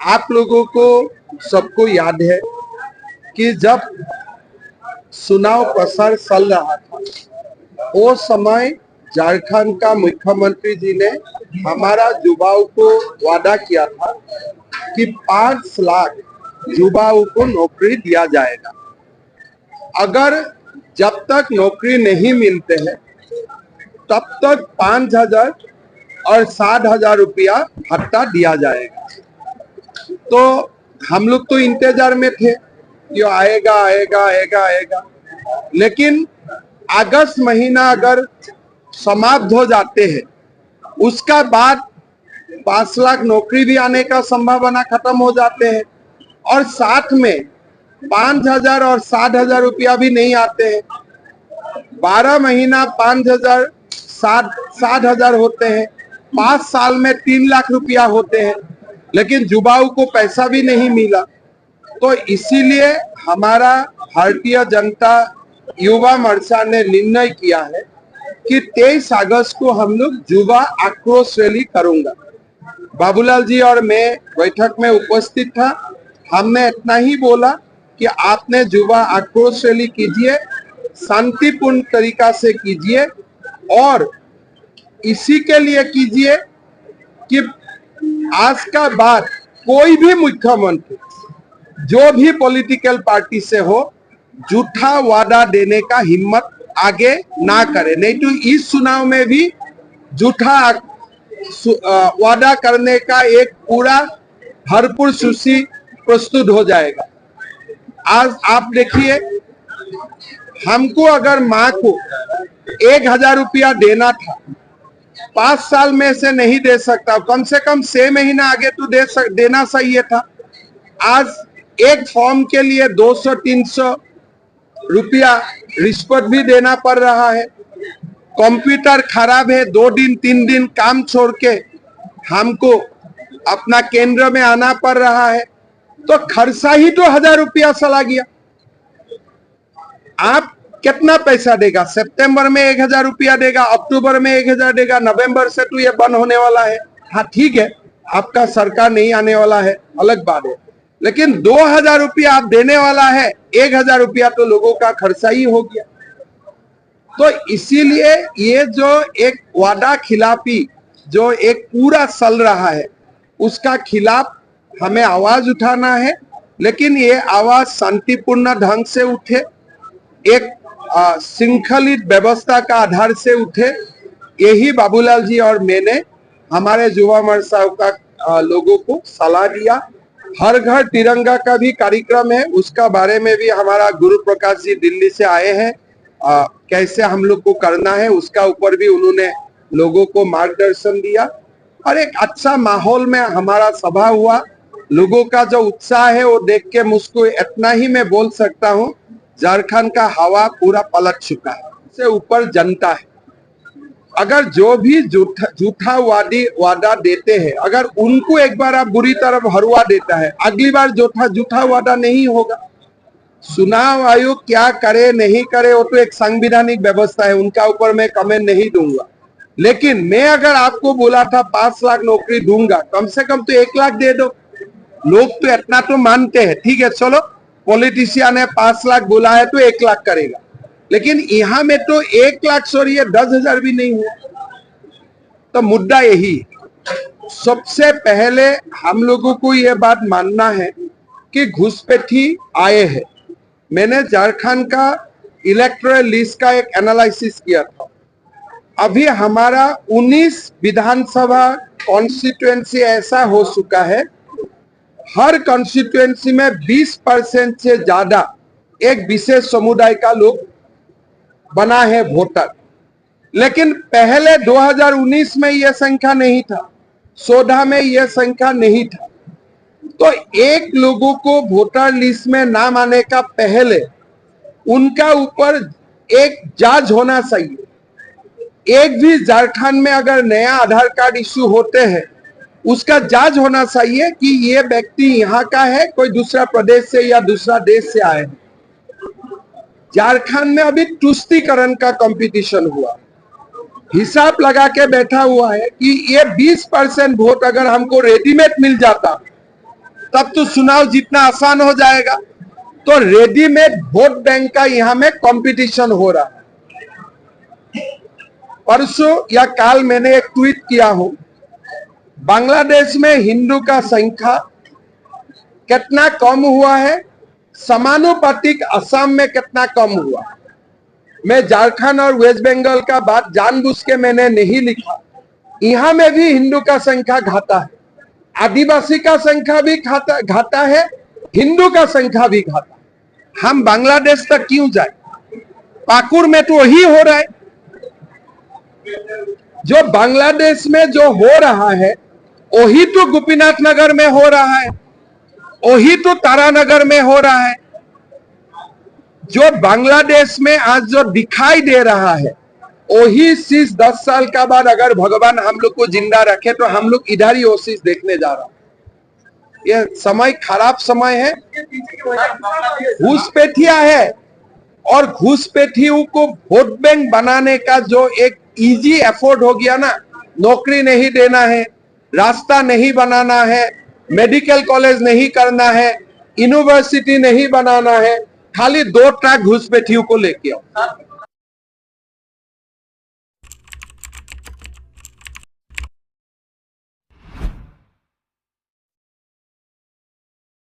आप लोगों को सबको याद है कि जब चुनाव प्रचार चल रहा था वो समय झारखंड का मुख्यमंत्री जी ने हमारा युवाओं को वादा किया था कि 5 लाख युवाओं को नौकरी दिया जाएगा। अगर जब तक नौकरी नहीं मिलते हैं तब तक 5,000 और 60,000 रुपया भत्ता दिया जाएगा। तो हम लोग तो इंतजार में थे कि आएगा आएगा आएगा आएगा, लेकिन अगस्त महीना अगर समाप्त हो जाते हैं उसका बाद 5 लाख नौकरी भी आने का संभावना खत्म हो जाते हैं और साथ में 5,000 और 60,000 रुपया भी नहीं आते हैं। 12 महीना 5,000 60,000 होते हैं, 5 साल में 3 लाख रुपया होते हैं, लेकिन युवाओं को पैसा भी नहीं मिला। तो इसीलिए हमारा भारतीय जनता युवा मोर्चा ने निर्णय किया है कि 23 अगस्त को हम लोग युवा आक्रोश रैली करूंगा। बाबूलाल जी और मैं बैठक में उपस्थित था। हमने इतना ही बोला कि आपने युवा आक्रोश रैली कीजिए, शांतिपूर्ण तरीका से कीजिए और इसी के लिए कीजिए कि आज का बाद कोई भी मुख्यमंत्री जो भी पॉलिटिकल पार्टी से हो झूठा वादा देने का हिम्मत आगे ना करे, नहीं तो इस चुनाव में भी झूठा वादा करने का एक पूरा भरपूर सूची प्रस्तुत हो जाएगा। आज आप देखिए, हमको अगर माँ को 1,000 रुपया देना था, 5 साल में से नहीं दे सकता, कम से कम 6 महीना आगे तो देना चाहिए था। आज एक फॉर्म के लिए 200-300 रुपया रिश्वत भी देना पड़ रहा है। कंप्यूटर खराब है, 2 दिन 3 दिन काम छोड़ के हमको अपना केंद्र में आना पड़ रहा है, तो खर्चा ही तो 1,000 रुपया चला गया। आप कितना पैसा देगा? सितंबर में 1,000 रुपया देगा, अक्टूबर में 1,000 देगा, नवंबर से तो ये बंद होने वाला है। हाँ ठीक है, आपका सरकार नहीं आने वाला है, अलग बात है, लेकिन 2,000 रुपया आप देने वाला है, 1,000 रुपया तो लोगों का खर्चा ही हो गया। तो इसीलिए ये जो एक वादा खिलाफी जो एक पूरा चल रहा है उसका खिलाफ हमें आवाज उठाना है, लेकिन ये आवाज शांतिपूर्ण ढंग से उठे, एक श्रृंखलित व्यवस्था का आधार से उठे। यही बाबूलाल जी और मैंने हमारे युवा मोर्चा का लोगों को सलाह दिया। हर घर तिरंगा का भी कार्यक्रम है, उसका बारे में भी हमारा गुरु प्रकाश जी दिल्ली से आए हैं, कैसे हम लोग को करना है उसका ऊपर भी उन्होंने लोगों को मार्गदर्शन दिया और एक अच्छा माहौल में हमारा सभा हुआ। लोगों का जो उत्साह है वो देख के मुझको इतना ही मैं बोल सकता हूँ, झारखंड का हवा पूरा पलट चुका है। इससे ऊपर जनता है। अगर जो भी झूठा वादा देते हैं, अगर उनको एक बार आप बुरी तरह हरवा देता है, अगली बार झूठा वादा नहीं होगा। चुनाव आयोग क्या करे नहीं करे वो तो एक संवैधानिक व्यवस्था है, उनका ऊपर मैं कमेंट नहीं दूंगा। लेकिन मैं अगर आपको बोला था 5 लाख नौकरी दूंगा, कम से कम तो 1 लाख दे दो। लोग तो इतना तो मानते हैं, ठीक है चलो पॉलिटिशियन ने 5 लाख बोला है तो 1 लाख करेगा, लेकिन यहाँ में तो 1 लाख सॉरी 10,000 भी नहीं हुआ। तो मुद्दा यही, सबसे पहले हम लोगों को यह बात मानना है कि घुसपैठी आए हैं। मैंने झारखंड का इलेक्टोरल लिस्ट का एक एनालिसिस किया था। अभी हमारा 19 विधानसभा कॉन्स्टिट्यूएंसी ऐसा हो चुका है, हर कॉन्स्टिट्यूएंसी में 20% से ज्यादा एक विशेष समुदाय का लोग बना है वोटर। लेकिन पहले 2019 में यह संख्या नहीं था, 14 में यह संख्या नहीं था। तो एक लोगों को वोटर लिस्ट में नाम आने का पहले उनका ऊपर एक जांच होना चाहिए। एक भी झारखंड में अगर नया आधार कार्ड इश्यू होते हैं उसका जांच होना चाहिए कि ये व्यक्ति यहाँ का है, कोई दूसरा प्रदेश से या दूसरा देश से आए हैं। झारखंड में अभी तुष्टीकरण का कंपटीशन हुआ, हिसाब लगा के बैठा हुआ है कि ये 20% वोट अगर हमको रेडीमेड मिल जाता तब तो चुनाव जीतना आसान हो जाएगा। तो रेडीमेड वोट बैंक का यहां में कंपटीशन हो रहा है। परसों या कल मैंने एक ट्वीट किया हूं, बांग्लादेश में हिंदू का संख्या कितना कम हुआ है, समानुपातिक असम में कितना कम हुआ। मैं झारखंड और वेस्ट बंगाल का बात जानबूझ के मैंने नहीं लिखा। यहां में भी हिंदू का संख्या घाटा है, आदिवासी का संख्या भी घाटा है, हिंदू का संख्या भी घाटा। हम बांग्लादेश तक क्यों जाए? पाकुड़ में तो वही हो रहा है जो बांग्लादेश में जो हो रहा है, वही तो गोपीनाथ नगर में हो रहा है, वही तो तारानगर में हो रहा है। जो बांग्लादेश में आज जो दिखाई दे रहा है, वही चीज 10 साल का बाद अगर भगवान हम लोग को जिंदा रखे तो हम लोग इधर ही वो चीज देखने जा रहा है। ये समय खराब समय है, घुसपैठिया है, और घुसपैठियों को वोट बैंक बनाने का जो एक इजी एफोर्ड हो गया ना, नौकरी नहीं देना है, रास्ता नहीं बनाना है, मेडिकल कॉलेज नहीं करना है, यूनिवर्सिटी नहीं बनाना है, खाली 2 ट्रक घुसपैठियों को लेके आओ।